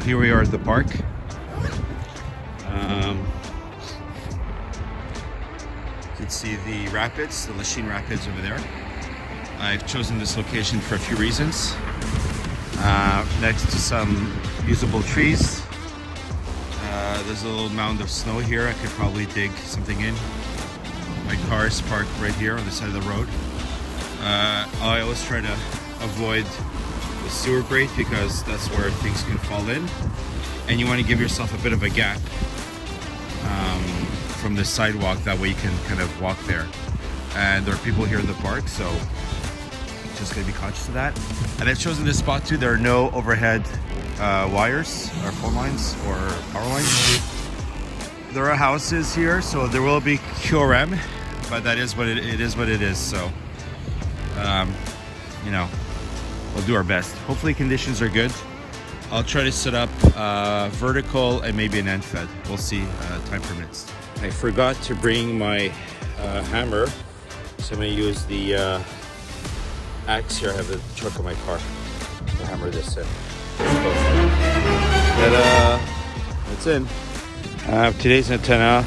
here we are at the park. You can see the rapids, the Lachine Rapids over there. I've chosen this location for a few reasons. Next to some usable trees. There's a little mound of snow here. I could probably dig something in. My car is parked right here on the side of the road. I always try to avoid the sewer grate because that's where things can fall in. And you want to give yourself a bit of a gap from the sidewalk. That way you can kind of walk there. And there are people here in the park, so just gonna be conscious of that. And I've chosen this spot too. There are no overhead wires or phone lines or power lines. There are houses here, so there will be QRM, but that is what it is. What it is. So, you know, we'll do our best. Hopefully conditions are good. I'll try to set up vertical and maybe an end fed. We'll see, time permits. I forgot to bring my hammer, so I'm gonna use the axe here. I have the truck of my car to hammer this in. Ta-da! It's in. Today's antenna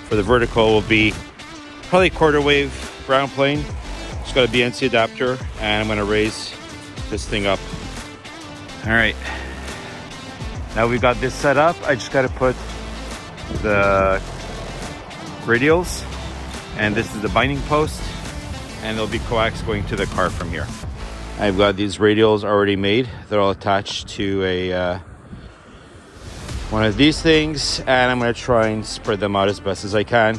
for the vertical will be probably quarter wave ground plane. It's got a BNC adapter, and I'm going to raise this thing up. All right. Now we've got this set up. I just got to put the radials, and this is the binding post, and there'll be coax going to the car from here. I've got these radials already made. They're all attached to a one of these things, and I'm going to try and spread them out as best as I can,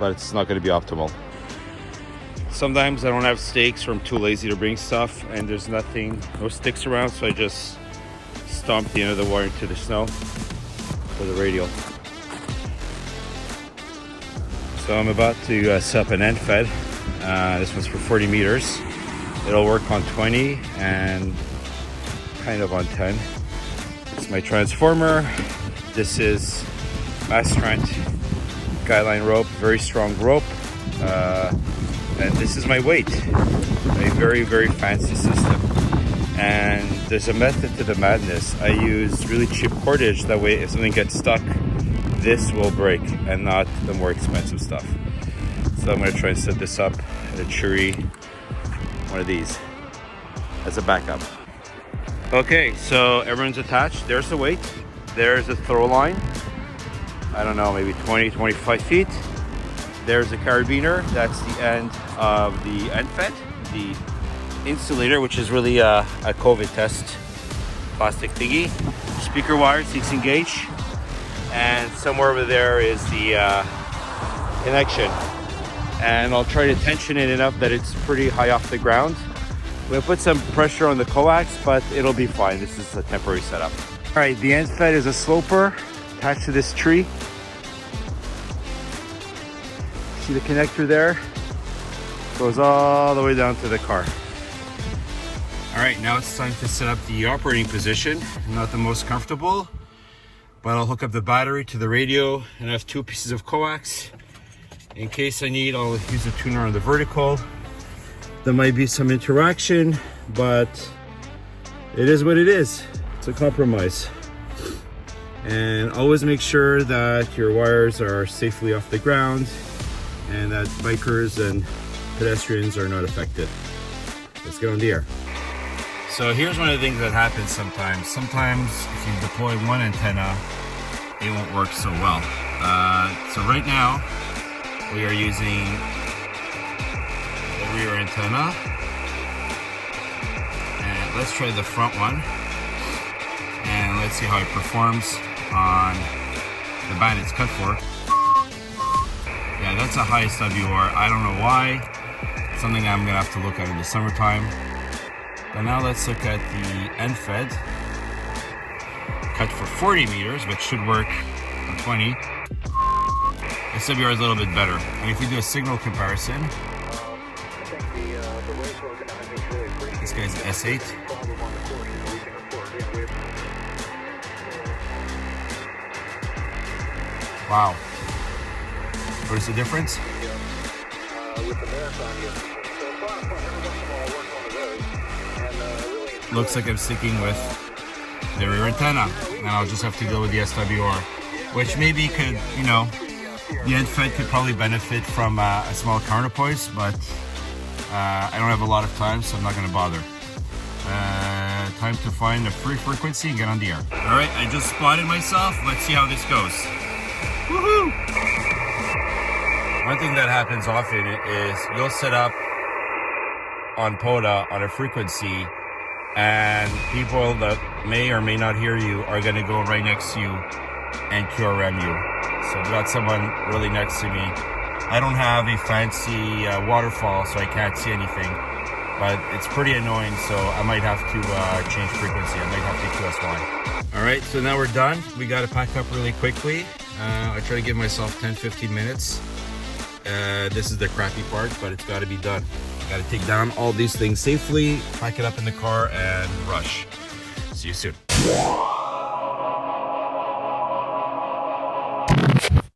but it's not going to be optimal. Sometimes I don't have stakes or I'm too lazy to bring stuff, and there's no sticks around, so I just stomp the end of the wire into the snow for the radial. So I'm about to set up an end fed. This one's for 40 meters. It'll work on 20 and kind of on 10. It's my transformer. This is Mastrant guideline rope, very strong rope. And this is my weight. A very, very fancy system. And there's a method to the madness. I use really cheap cordage. That way, if something gets stuck, this will break and not the more expensive stuff. So I'm going to try and set this up at a tree, one of these, as a backup. Okay, so everyone's attached. There's the weight. There's a throw line. I don't know, maybe 20, 25 feet. There's a carabiner. That's the end of the end fed. The insulator, which is really a COVID test plastic thingy. Speaker wire, 6 gauge. And somewhere over there is the connection. And I'll try to tension it enough that it's pretty high off the ground. We'll put some pressure on the coax, but it'll be fine. This is a temporary setup. All right, the end fed is a sloper attached to this tree. See the connector there? Goes all the way down to the car. All right, now it's time to set up the operating position. Not the most comfortable, but I'll hook up the battery to the radio, and I have 2 pieces of coax. In case I need, I'll use a tuner on the vertical. There might be some interaction, but it is what it is. It's a compromise. And always make sure that your wires are safely off the ground and that bikers and pedestrians are not affected. Let's get on the air. So here's one of the things that happens sometimes. Sometimes if you deploy one antenna, it won't work so well. So right now, we are using the rear antenna. And let's try the front one. And let's see how it performs on the band it's cut for. Yeah, that's the highest WR. I don't know why. It's something I'm gonna have to look at in the summertime. But now let's look at the end fed. Cut for 40 meters, which should work on 20. SWR is a little bit better. And if you do a signal comparison, this guy's S8. Wow. What is the difference? Looks like I'm sticking with the rear antenna, and I'll just have to deal with the SWR, which maybe could, you know, the end fed could probably benefit from a small counterpoise, but I don't have a lot of time, so I'm not going to bother. Time to find a free frequency and get on the air. All right, I just spotted myself. Let's see how this goes. Woohoo! One thing that happens often is you'll set up on POTA on a frequency, and people that may or may not hear you are going to go right next to you and QRM you. So I've got someone really next to me. I don't have a fancy waterfall, so I can't see anything, but it's pretty annoying, so I might have to change frequency. I might have to QSY. All right, so now we're done. We got to pack up really quickly. I try to give myself 10-15 minutes. This is the crappy part, but it's got to be done. Got to take down all these things safely, pack it up in the car, and rush. See you soon.